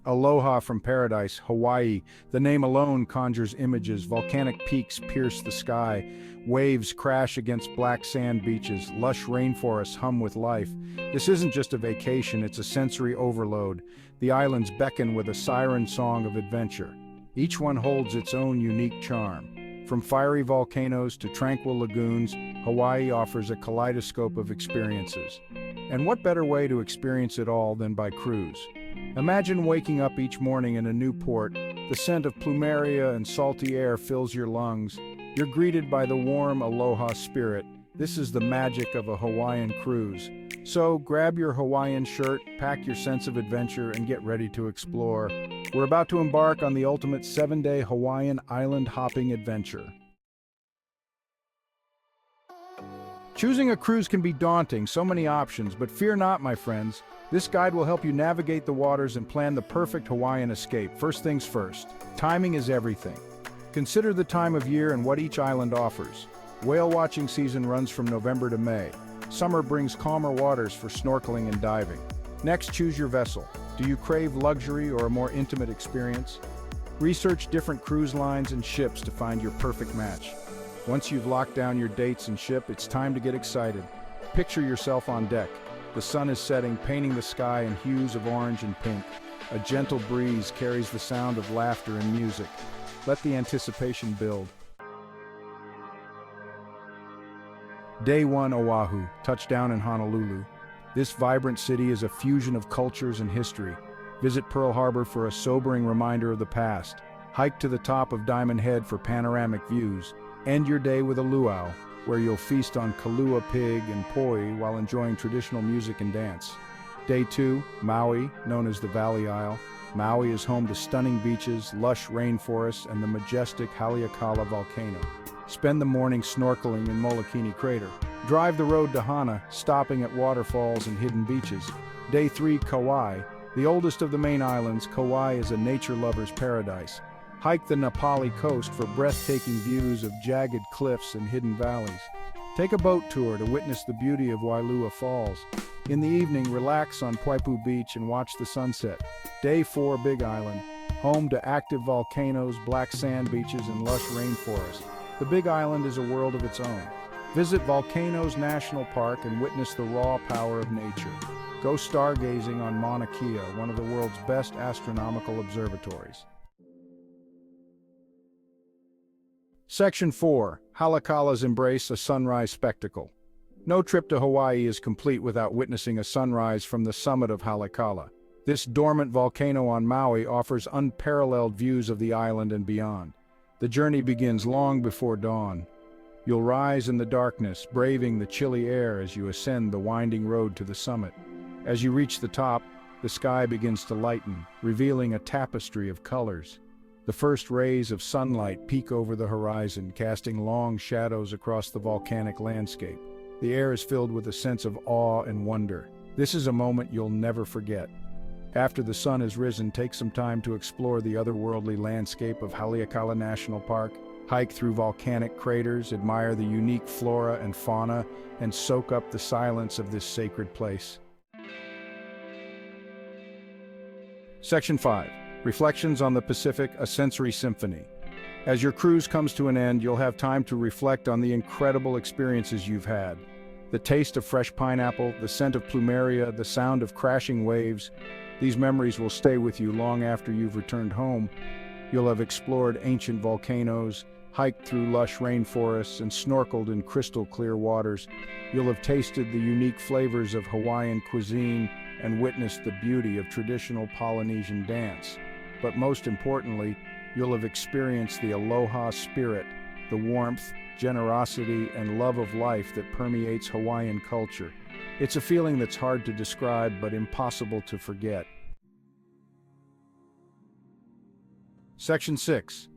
Aloha from paradise, Hawaii. The name alone conjures images. Volcanic peaks pierce the sky. Waves crash against black sand beaches. Lush rainforests hum with life. This isn't just a vacation, it's a sensory overload. The islands beckon with a siren song of adventure. Each one holds its own unique charm. From fiery volcanoes to tranquil lagoons, Hawaii offers a kaleidoscope of experiences. And what better way to experience it all than by cruise? Imagine waking up each morning in a new port. The scent of plumeria and salty air fills your lungs. You're greeted by the warm aloha spirit. This is the magic of a Hawaiian cruise. So grab your Hawaiian shirt, pack your sense of adventure, and get ready to explore. We're about to embark on the ultimate 7-day Hawaiian Island hopping adventure. Choosing a cruise can be daunting, so many options, but fear not, my friends. This guide will help you navigate the waters and plan the perfect Hawaiian escape. First things first, timing is everything. Consider the time of year and what each island offers. Whale watching season runs from November to May. Summer brings calmer waters for snorkeling and diving. Next, choose your vessel. Do you crave luxury or a more intimate experience? Research different cruise lines and ships to find your perfect match. Once you've locked down your dates and ship, it's time to get excited. Picture yourself on deck. The sun is setting, painting the sky in hues of orange and pink. A gentle breeze carries the sound of laughter and music. Let the anticipation build. Day 1, Oahu, touchdown in Honolulu. This vibrant city is a fusion of cultures and history. Visit Pearl Harbor for a sobering reminder of the past. Hike to the top of Diamond Head for panoramic views. End your day with a luau, where you'll feast on kalua pig and poi while enjoying traditional music and dance. Day 2, Maui, known as the Valley Isle. Maui is home to stunning beaches, lush rainforests, and the majestic Haleakala volcano. Spend the morning snorkeling in Molokini Crater. Drive the road to Hana, stopping at waterfalls and hidden beaches. Day 3, Kauai. The oldest of the main islands, Kauai is a nature lover's paradise. Hike the Napali coast for breathtaking views of jagged cliffs and hidden valleys. Take a boat tour to witness the beauty of Wailua Falls. In the evening, relax on Puipu Beach and watch the sunset. Day 4, Big Island. Home to active volcanoes, black sand beaches, and lush rainforests. The Big Island is a world of its own. Visit Volcanoes National Park and witness the raw power of nature. Go stargazing on Mauna Kea, one of the world's best astronomical observatories. Section 4. Haleakala's Embrace, a Sunrise Spectacle. No trip to Hawaii is complete without witnessing a sunrise from the summit of Haleakala. This dormant volcano on Maui offers unparalleled views of the island and beyond. The journey begins long before dawn. You'll rise in the darkness, braving the chilly air as you ascend the winding road to the summit. As you reach the top, the sky begins to lighten, revealing a tapestry of colors. The first rays of sunlight peek over the horizon, casting long shadows across the volcanic landscape. The air is filled with a sense of awe and wonder. This is a moment you'll never forget. After the sun has risen, take some time to explore the otherworldly landscape of Haleakala National Park. Hike through volcanic craters, admire the unique flora and fauna, and soak up the silence of this sacred place. Section 5. Reflections on the Pacific, a Sensory Symphony. As your cruise comes to an end, you'll have time to reflect on the incredible experiences you've had. The taste of fresh pineapple, the scent of plumeria, the sound of crashing waves. These memories will stay with you long after you've returned home. You'll have explored ancient volcanoes, hiked through lush rainforests, and snorkeled in crystal-clear waters. You'll have tasted the unique flavors of Hawaiian cuisine and witnessed the beauty of traditional Polynesian dance. But most importantly, you'll have experienced the aloha spirit, the warmth, generosity, and love of life that permeates Hawaiian culture. It's a feeling that's hard to describe but impossible to forget. Section 6.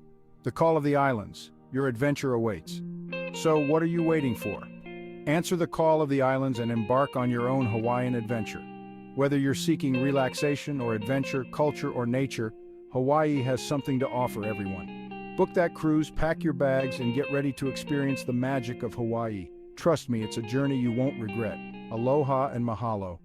The Call of the Islands. Your adventure awaits. So what are you waiting for? Answer the call of the islands and embark on your own Hawaiian adventure. Whether you're seeking relaxation or adventure, culture or nature, Hawaii has something to offer everyone. Book that cruise, pack your bags, and get ready to experience the magic of Hawaii. Trust me, it's a journey you won't regret. Aloha and mahalo.